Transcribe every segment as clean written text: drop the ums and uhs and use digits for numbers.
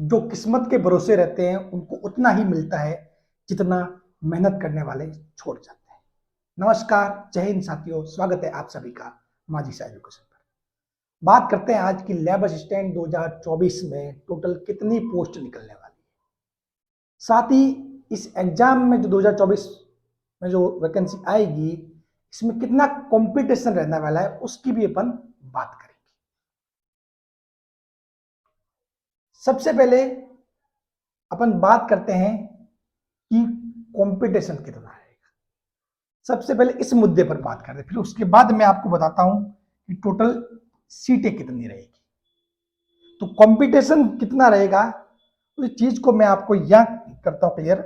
जो किस्मत के भरोसे रहते हैं उनको उतना ही मिलता है जितना मेहनत करने वाले छोड़ जाते हैं। नमस्कार, जय हिंद साथियों, स्वागत है आप सभी का माझी सा एजुकेशन पर। बात करते हैं आज की लैब असिस्टेंट 2024 में टोटल कितनी पोस्ट निकलने वाली है, साथ ही इस एग्जाम में जो 2024 में जो वैकेंसी आएगी इसमें कितना कंपटीशन रहने वाला है उसकी भी अपन बात करेंगे। सबसे पहले अपन बात करते हैं कि कंपटीशन कितना रहेगा। सबसे पहले इस मुद्दे पर बात करते हैं, फिर उसके बाद मैं आपको बताता हूं कि टोटल सीटें कितनी रहेगी। तो कंपटीशन कितना रहेगा तो इस चीज को मैं आपको यहां करता हूं क्लियर।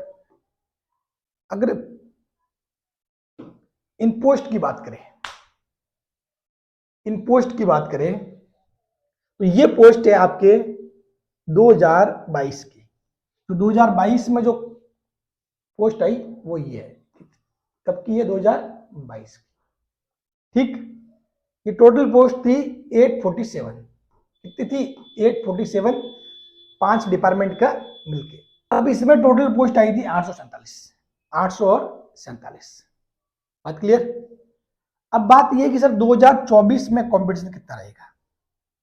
अगर इन पोस्ट की बात करें, तो ये पोस्ट है आपके 2022 की। तो 2022 में जो पोस्ट आई वो ये है। कब की है? 2022 की। ठीक, ये टोटल पोस्ट थी 847। कितनी थी? 847, 5 डिपार्टमेंट का मिलके। अब इसमें टोटल पोस्ट आई थी 847। 847। बात क्लियर? अब बात यह कि सर 2024 में कंपटीशन कितना रहेगा,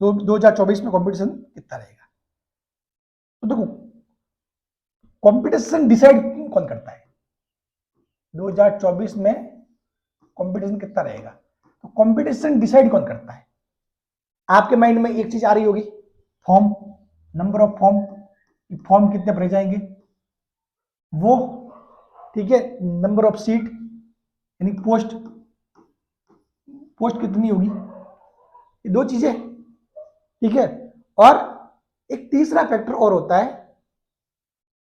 तो 2024 में कंपटीशन कितना रहेगा। तो देखो, कंपटीशन डिसाइड कौन करता है 2024 में कंपटीशन कितना रहेगा। तो कंपटीशन डिसाइड कौन करता है? आपके माइंड में एक चीज आ रही होगी, form, number of form, form कितने भरे जाएंगे वो, ठीक है, नंबर ऑफ सीट यानी पोस्ट कितनी होगी, ये दो चीजें, ठीक है। और एक तीसरा फैक्टर और होता है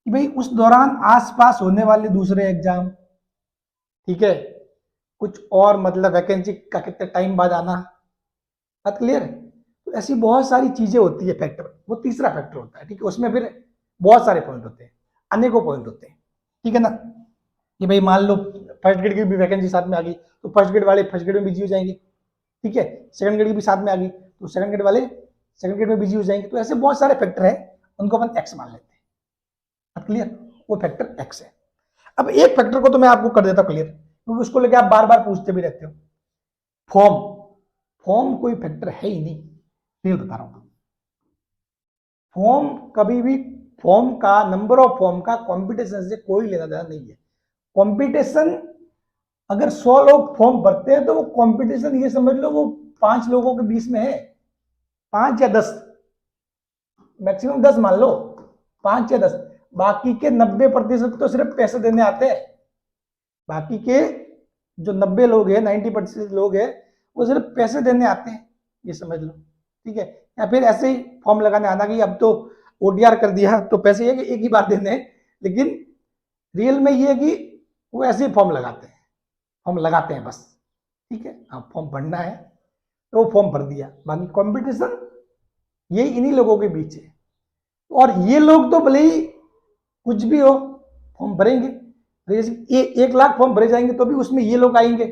कि भाई उस दौरान आसपास होने वाले दूसरे एग्जाम, ठीक है, कुछ और मतलब वैकेंसी का कितने टाइम बाद आना। बात क्लियर है? तो ऐसी बहुत सारी चीजें होती है, फैक्टर, वो तीसरा फैक्टर होता है, ठीक है। उसमें फिर बहुत सारे पॉइंट होते हैं, अनेकों पॉइंट होते हैं, ठीक है ना। कि भाई मान लो फर्स्ट ग्रेड की भी वैकेंसी साथ में आ गई तो फर्स्ट ग्रेड वाले फर्स्ट ग्रेड में बिजी हो जाएंगे, ठीक है। सेकंड ग्रेड की भी साथ में आ गई तो सेकंड ग्रेड वाले सेकंड ग्रेड में बिजी हो जाएंगे। तो ऐसे बहुत सारे फैक्टर है, उनको अपन एक्स मान लेते हैं। क्लियर? वो फैक्टर एक्स है। अब एक फैक्टर को तो मैं आपको कर देता हूं क्लियर, क्योंकि उसको लेके आप बार बार पूछते भी रहते हो। फॉर्म, फॉर्म कोई फैक्टर है ही नहीं, फिर बता रहा हूं। फॉर्म कभी भी, फॉर्म का, नंबर ऑफ फॉर्म का कंपटीशन से कोई लेना देना नहीं है। कंपटीशन अगर 100 लोग फॉर्म भरते हैं तो वो कंपटीशन ये समझ लो वो 5 लोगों के बीच में है, 5 या 10, मैक्सिमम 10 मान लो, 5 या 10। बाकी के 90% तो सिर्फ पैसे देने आते हैं। बाकी के जो 90 लोग हैं, 90% लोग हैं, वो सिर्फ पैसे देने आते हैं, ये समझ लो, ठीक है। या फिर ऐसे ही फॉर्म लगाने आना कि अब तो ओडीआर कर दिया तो पैसे ये कि एक ही बार देने हैं, लेकिन रियल में ये है कि वो ऐसे ही फॉर्म लगाते हैं, फॉर्म लगाते हैं बस, ठीक है। हाँ, फॉर्म भरना है तो वो फॉर्म भर दिया, बाकी कंपटीशन ये इन्हीं लोगों के बीच है। और ये लोग तो भले ही कुछ भी हो फॉर्म भरेंगे, जैसे 1 लाख फॉर्म भरे जाएंगे तो भी उसमें ये लोग आएंगे,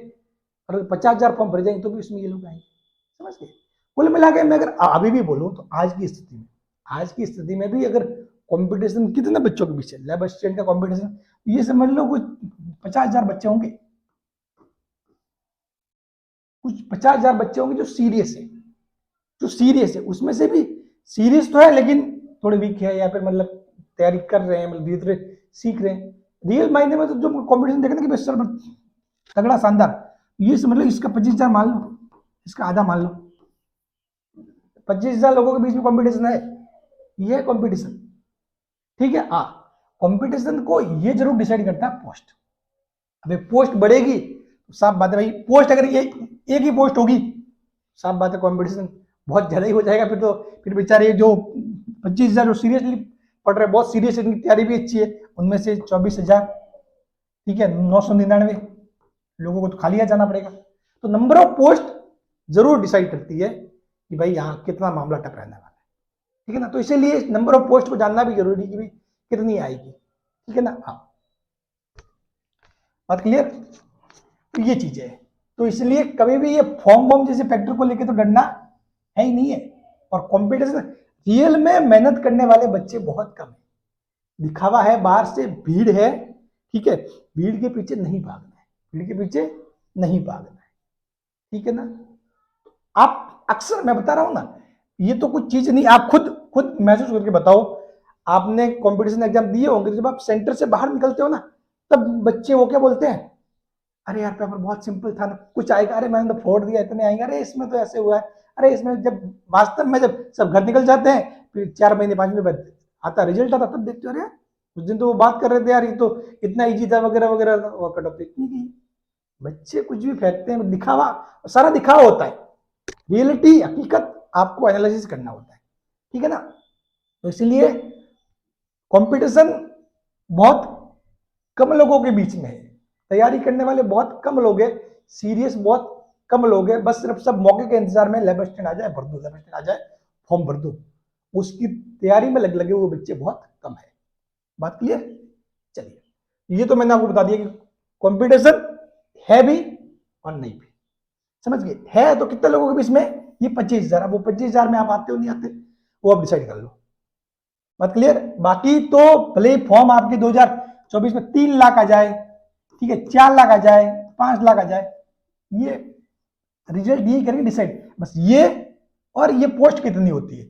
और 50,000 फॉर्म भरे जाएंगे तो भी उसमें ये लोग आएंगे, समझ गए। कुल मिला के मैं अगर अभी भी बोलूं तो आज की स्थिति में भी अगर कंपटीशन कितने बच्चों के बीच है, लैब असिस्टेंट का कंपटीशन, ये समझ लो कुछ 50,000 बच्चे होंगे, कुछ 50,000 बच्चे होंगे जो सीरियस है, उसमें से भी सीरियस तो है लेकिन थोड़े वीक है, या फिर मतलब तैयारी कर रहे हैं, मतलब धीरे धीरे सीख रहे हैं। रियल मायने में तो जो कंपटीशन देखना कि सर तगड़ा शानदार, ये समझ लो इसका 25,000 मान लो, इसका आधा मान लो, 25,000 लोगों के बीच में कंपटीशन है, ये है कंपटीशन, ठीक है। हाँ, कंपटीशन को ये जरूर डिसाइड करता है पोस्ट। अबे पोस्ट बढ़ेगी तो साफ बात है भाई, पोस्ट अगर ये एक ही पोस्ट होगी, साफ बात है कंपटीशन बहुत ज्यादा ही हो जाएगा। फिर तो फिर बेचारे जो 25,000 जो सीरियसली पढ़ रहे, बहुत सीरियस, इनकी तैयारी भी अच्छी है, उनमें से 24,000, ठीक है, 999 लोगों को तो खाली जाना पड़ेगा। तो नंबर ऑफ पोस्ट जरूर डिसाइड करती है कि भाई यहाँ कितना मामला टप रहने वाला है, ठीक है ना। तो इसीलिए नंबर ऑफ पोस्ट को जानना भी जरूरी कि भाई कितनी आएगी, ठीक है ना। हाँ, बात क्लियर। तो ये चीज है, तो इसलिए कभी भी ये फॉर्म जैसे फैक्टर को लेकर तो डरना है ही नहीं है। और कंपटीशन रियल में मेहनत करने वाले बच्चे बहुत कम है। दिखावा है, बाहर से भीड़ है, ठीक है, भीड़ के पीछे नहीं भागना है, भीड़ के पीछे नहीं भागना है, ठीक है ना। आप अक्सर, मैं बता रहा हूं ना, ये तो कुछ चीज नहीं, आप खुद खुद महसूस करके बताओ। आपने कंपटीशन एग्जाम दिए होंगे, तो जब आप सेंटर से बाहर निकलते हो ना, तब बच्चे वो क्या बोलते हैं, अरे यार पेपर बहुत सिंपल था ना, कुछ आएगा, अरे मैंने तो फोड़ दिया, इतने आएंगे, अरे इसमें तो ऐसे हुआ है, अरे इसमें, जब वास्तव में जब सब घर निकल जाते हैं, फिर 4 महीने 5 महीने बाद आता रिजल्ट आता, तब देखते हो, अरे यार उस दिन तो वो बात कर रहे थे यार, ये तो इतना इजी था वगैरह वगैरह, और कट ऑफ तो इतनी की। बच्चे कुछ भी फेंकते हैं, दिखावा, सारा दिखावा होता है, रियलिटी, हकीकत आपको एनालिसिस करना होता है, ठीक है ना। तो इसलिए कंपटीशन बहुत कम लोगों के बीच में है, तैयारी करने वाले बहुत कम लोग हैं, सीरियस बहुत कम लोग हैं, बस सिर्फ सब मौके के इंतजार में, लैब असिस्टेंट आ जाए भर दो, लैब असिस्टेंट आ जाए फॉर्म भर दो, उसकी तैयारी में लगे हुए बच्चे बहुत कम है। बात क्लियर? चलिए, ये तो मैंने आपको बता दिया कि कंपटीशन है भी और नहीं भी, समझ गए। है तो कितने लोगों के बीच में, ये 25,000, अब वो 25,000 में आप आते हो नहीं आते, वो आप डिसाइड कर लो। बात क्लियर? बाकी तो भले फॉर्म आपके 2024 में 3 लाख आ जाए, ठीक है, 4 लाख आ जाए, 5 लाख आ जाए, ये रिजल्ट यही करेंगे डिसाइड, बस ये, और ये पोस्ट कितनी होती है,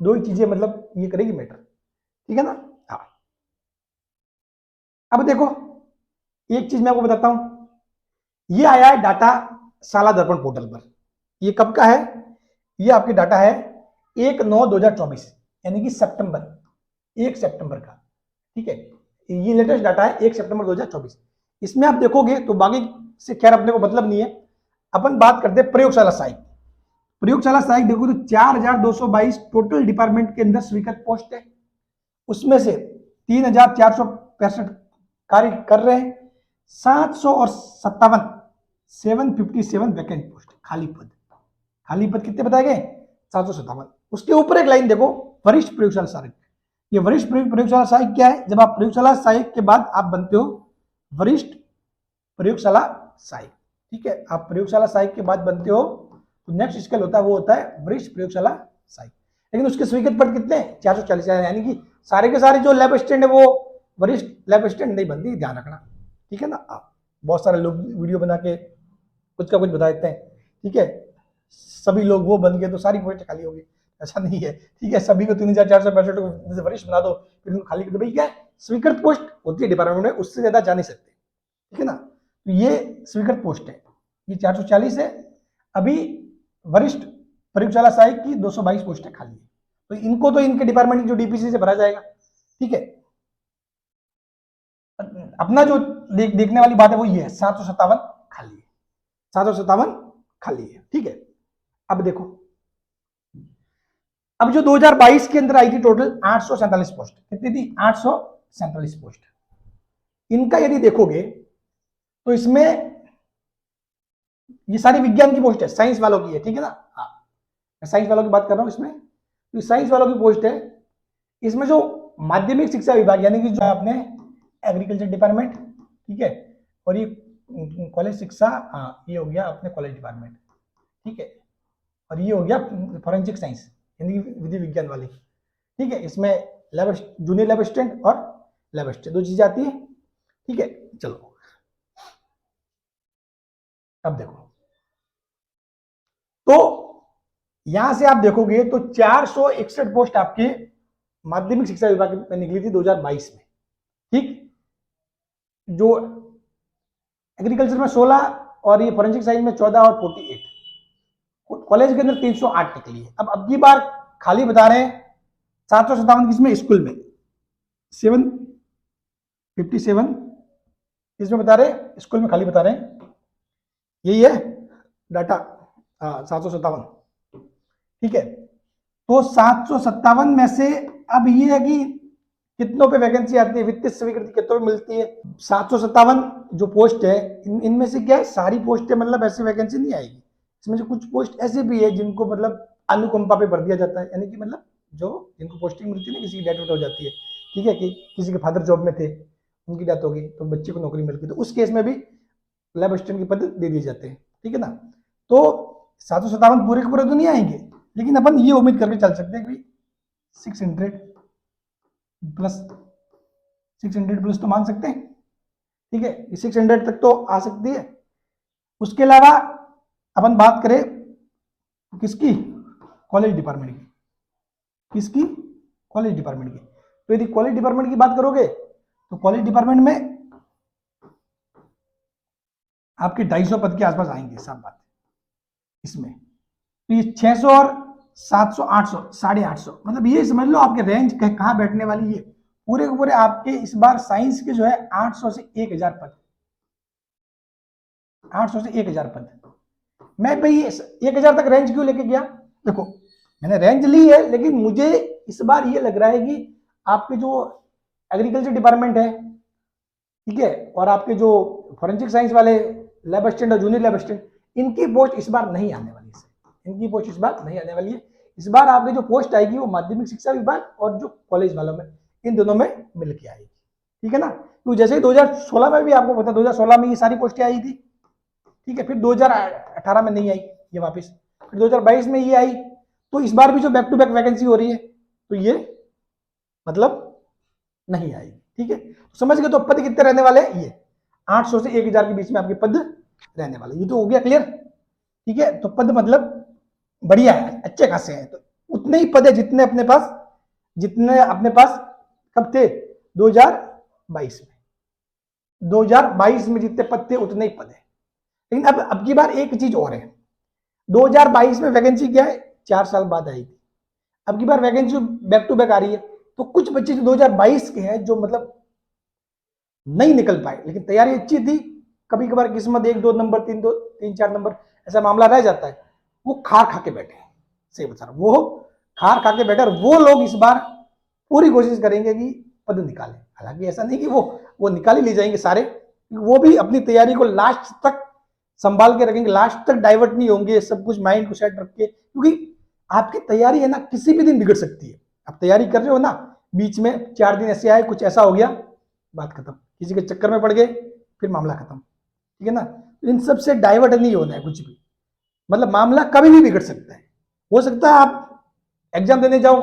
दो ही चीजें मतलब ये करेगी मैटर, ठीक है ना। हाँ, अब देखो एक चीज मैं आपको बताता हूं, ये आया है डाटा साला दर्पण पोर्टल पर, ये कब का है, ये आपकी डाटा है 1/9/2024, यानी कि सितंबर, 1 सितंबर का, ठीक है, ये लेटेस्ट डाटा है 1 सितंबर 2024। इसमें आप देखोगे तो बाकी से खैर अपने को मतलब नहीं है, अपन बात करते हैं प्रयोगशाला सहायक। प्रयोगशाला सहायक देखो तो 4,222 टोटल डिपार्टमेंट के अंदर स्वीकृत पोस्ट है, उसमें से 3,465 कार्य कर रहे हैं, 757 757 वैकेंट पोस्ट, खाली पद, खाली पद कितने बताए गए, 757। उसके ऊपर एक लाइन देखो, वरिष्ठ प्रयोगशाला सहायक। ये वरिष्ठ प्रयोगशाला सहायक क्या है, जब आप प्रयोगशाला सहायक के बाद आप बनते हो वरिष्ठ प्रयोगशाला सहायक, ठीक है, आप प्रयोगशाला सहायक के बाद बनते हो तो नेक्स्ट स्केल होता है, वो होता है वरिष्ठ प्रयोगशाला सहायक। लेकिन उसके स्वीकृत पद कितने हैं, 440, यानी कि सारे के सारे जो लैब असिस्टेंट है वो वरिष्ठ लैब असिस्टेंट नहीं बनती, ध्यान रखना, ठीक है ना। बहुत सारे लोग वीडियो बना के कुछ का कुछ बता देते हैं, ठीक है, सभी लोग वो बन गए तो सारी पोस्ट खाली होगी, ऐसा नहीं है, ठीक है, सभी को 3,465 को वरिष्ठ बना दो, फिर उनको खाली कर दो, भाई क्या है, स्वीकृत पोस्ट होती है डिपार्टमेंट में, उससे ज्यादा जा नहीं सकते, ठीक है ना। तो ये स्वीकृत पोस्ट है, ये 440 है। अभी वरिष्ठ प्रयोगशाला सहायक की 222 पोस्ट है खाली है, तो इनको तो इनके डिपार्टमेंट जो डीपीसी से भरा जाएगा, ठीक है। अपना जो देखने वाली बात है वो ये है, 757 खाली है, 757 खाली है, ठीक है। अब देखो, अब जो 2022 के अंदर आई थी टोटल 847 पोस्ट, कितनी थी, 847 पोस्ट, इनका यदि देखोगे तो इसमें ये सारी विज्ञान की पोस्ट है, साइंस वालों की है, ठीक है ना। हाँ, मैं साइंस वालों की बात कर रहा हूं इसमें, तो साइंस वालों की पोस्ट है। इसमें जो माध्यमिक शिक्षा विभाग, यानी कि जो अपने एग्रीकल्चर डिपार्टमेंट, ठीक है, और ये कॉलेज शिक्षा, हाँ ये हो गया अपने कॉलेज डिपार्टमेंट, ठीक है, और ये हो गया फॉरेंसिक साइंस, यानी विधि विज्ञान वाली, ठीक है। इसमें लैब जूनियर लैब असिस्टेंट और लैब असिस्टेंट, दो चीजें आती है, ठीक है। चलो अब देखो, तो यहां से आप देखोगे तो 461 पोस्ट आपके माध्यमिक शिक्षा विभाग में निकली थी 2022 में, ठीक। जो एग्रीकल्चर में 16 और ये फॉरेंसिक साइंस में 14 और 48, कॉलेज के अंदर 308 निकली है। अब की बार खाली बता रहे हैं 757 किसमें, स्कूल में 757 इसमें बता रहे हैं, स्कूल में खाली बता रहे हैं, यही है डाटा, 757, ठीक है। तो 757 में से अब ये है कि कितनों पे वैकेंसी आती है, वित्तीय स्वीकृति कितनों पे मिलती है, 757 जो पोस्ट है, इनमें से क्या है, सारी पोस्टें मतलब ऐसी वैकेंसी नहीं आएगी, इसमें जो कुछ पोस्ट ऐसे भी है जिनको मतलब अनुकंपा पे भर दिया जाता है, यानी कि मतलब जो जिनको पोस्टिंग मिलती है ना, किसी की डेथ हो जाती है, ठीक है, कि किसी के फादर जॉब में थे, उनकी डेथ होगी तो बच्चे को नौकरी मिल गई, तो उस केस में भी लैब असिस्टेंट के पद दे दिए जाते हैं, ठीक है ना। तो 757 पूरे के पूरे तो नहीं आएंगे, लेकिन अपन ये उम्मीद करके चल सकते हैं कि 600 प्लस 600 प्लस तो मान सकते हैं, ठीक है, 600 तक तो आ सकती है। उसके अलावा अपन बात करें किसकी, कॉलेज डिपार्टमेंट की, किसकी, कॉलेज डिपार्टमेंट की। तो यदि कॉलेज डिपार्टमेंट की बात करोगे तो कॉलेज डिपार्टमेंट में आपके 250 पद के आसपास आएंगे, सब बात इसमें। तो ये 600 और 700 800 850, मतलब ये समझ लो आपके रेंज कहाँ बैठने वाली है। पूरे के पूरे आपके इस बार साइंस के जो है 800 से 1000 पद, 800 से 1000 पद। मैं भाई 1000 तक रेंज क्यों लेके गया, देखो मैंने रेंज ली है, लेकिन मुझे इस बार ये लग रहा है कि आपके जो एग्रीकल्चर डिपार्टमेंट है, ठीक है, और आपके जो फॉरेंसिक साइंस वाले लैब असिस्टेंट और जूनियर लैब असिस्टेंट, इनकी पोस्ट इस बार नहीं आने वाली है, इनकी पोस्ट इस बार नहीं आने वाली है। इस बार आपकी जो पोस्ट आएगी वो माध्यमिक शिक्षा विभाग और जो कॉलेज वालों में, इन दोनों में मिलकर आएगी, ठीक है ना। तो जैसे 2016 में भी आपको पता, 2016 में ये सारी पोस्टें आई थी, ठीक है, फिर 2018 में नहीं आई ये वापस, फिर 2022 में ये आई। तो इस बार भी जो बैक टू बैक वैकेंसी हो रही है तो ये मतलब नहीं आएगी, ठीक है। तो समझ गए, तो पद कितने रहने वाले हैं, ये 800 से 1000 के बीच में आपके पद रहने वाले, ये तो हो गया क्लियर, ठीक है। तो पद मतलब बढ़िया है, अच्छे खासे हैं, तो उतने ही पद है जितने अपने पास कब थे, 2022 में, 2022 में जितने पद थे उतने ही पद है। लेकिन अब की बार एक चीज और है, 2022 में वैकेंसी क्या है, 4 साल बाद आएगी, अब की बार वैकेंसी बैक टू बैक आ रही है। तो कुछ बच्चे जो 2022 के हैं जो मतलब नहीं निकल पाए, लेकिन तैयारी अच्छी थी, कभी कभार किस्मत 1 2 नंबर 3 4 नंबर ऐसा मामला रह जाता है, वो खार खा के बैठे, सही बता रहा, वो खार खा के बैठे, और वो लोग इस बार पूरी कोशिश करेंगे कि पद निकाले। हालांकि ऐसा नहीं कि वो निकाल ही ले जाएंगे सारे, वो भी अपनी तैयारी को लास्ट तक संभाल के रखेंगे, लास्ट तक डाइवर्ट नहीं होंगे, सब कुछ माइंड को सेट रख के, क्योंकि आपकी तैयारी है ना किसी भी दिन बिगड़ सकती है। आप तैयारी कर रहे हो ना, बीच में 4 दिन ऐसे आए, कुछ ऐसा हो गया, बात खत्म, किसी के चक्कर में पड़ गए, फिर मामला खत्म, ठीक है ना। इन सब से डाइवर्ट नहीं होना है कुछ भी, मतलब मामला कभी भी बिगड़ सकता है। हो सकता है आप एग्जाम देने जाओ,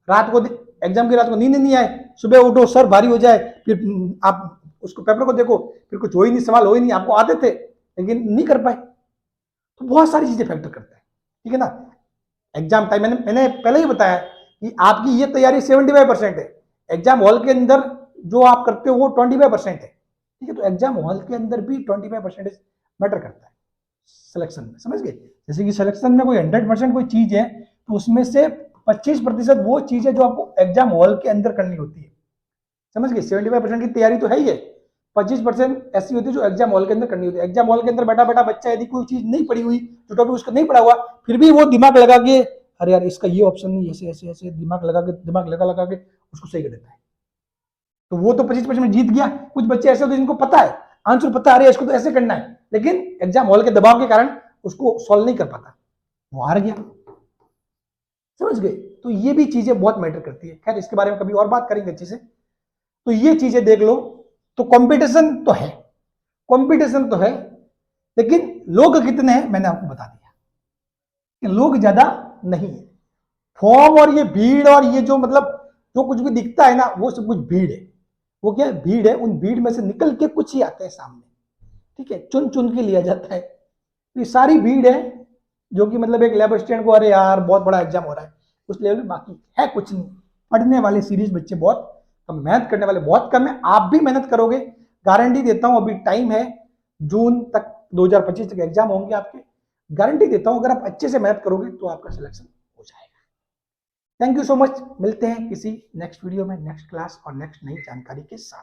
रात को एग्जाम की रात को नींद नहीं आए, सुबह उठो सर भारी हो जाए, फिर आप उसको पेपर को देखो, फिर कुछ हो ही नहीं, सवाल हो ही नहीं, आपको आते थे लेकिन नहीं कर पाए। तो बहुत सारी चीजें फैक्टर करता है, ठीक है ना। एग्जाम टाइम मैंने पहले ही बताया कि आपकी ये तैयारी 75% है, एग्जाम हॉल के अंदर जो आप करते हो वो 25% है, ठीक है। तो एग्जाम हॉल के अंदर भी 25% मैटर करता है सिलेक्शन में, समझ गए। जैसे कि सिलेक्शन में कोई 100% कोई चीज है, तो उसमें से 25% वो चीज है जो आपको एग्जाम हॉल के अंदर करनी होती है, समझ गए। 75% की तैयारी तो है ही है, 25% ऐसी होती है जो एग्जाम हॉल के अंदर करनी होती है। एग्जाम हॉल के अंदर बैठा बैठा बच्चा यदि कोई चीज नहीं पढ़ी हुई, जो टॉपिक उसको नहीं पढ़ा हुआ, फिर भी वो दिमाग लगा के, अरे यार इसका ये ऑप्शन नहीं, ऐसे ऐसे ऐसे दिमाग लगा के उसको सही कर देता है, तो वो तो 25% में जीत गया। कुछ बच्चे ऐसे होते हैं जिनको पता है, आंसर पता है, अरे इसको तो ऐसे करना है, लेकिन एग्जाम हॉल के दबाव के कारण उसको सॉल्व नहीं कर पाता, वो हार गया, समझ गए। तो ये भी चीजें बहुत मैटर करती है। खैर इसके बारे में कभी और बात करेंगे अच्छे से। तो ये चीजें देख लो, तो कंपटीशन तो है, कंपटीशन तो है, लेकिन लोग कितने हैं मैंने आपको बता दिया कि लोग ज्यादा नहीं है। फॉर्म और ये भीड़ और ये जो मतलब जो कुछ भी दिखता है ना, वो सब कुछ भीड़ है। वो क्या है, भीड़ है, उन भीड़ में से निकल के कुछ ही आते हैं सामने, ठीक है, चुन चुन के लिया जाता है। तो ये सारी भीड़ है जो कि मतलब एक लैब असिस्टेंट को, अरे यार बहुत बड़ा एग्जाम हो रहा है उस लेवल में, बाकी है कुछ नहीं। पढ़ने वाले सीरियस बच्चे बहुत कम, मेहनत करने वाले बहुत कम है। आप भी मेहनत करोगे, गारंटी देता हूं, अभी टाइम है, जून तक 2025 तक एग्जाम होंगे आपके, गारंटी देता हूं अगर आप अच्छे से मेहनत करोगे तो आपका सिलेक्शन हो जाएगा। थैंक यू सो मच, मिलते हैं किसी नेक्स्ट वीडियो में, नेक्स्ट क्लास और नेक्स्ट नई जानकारी के साथ।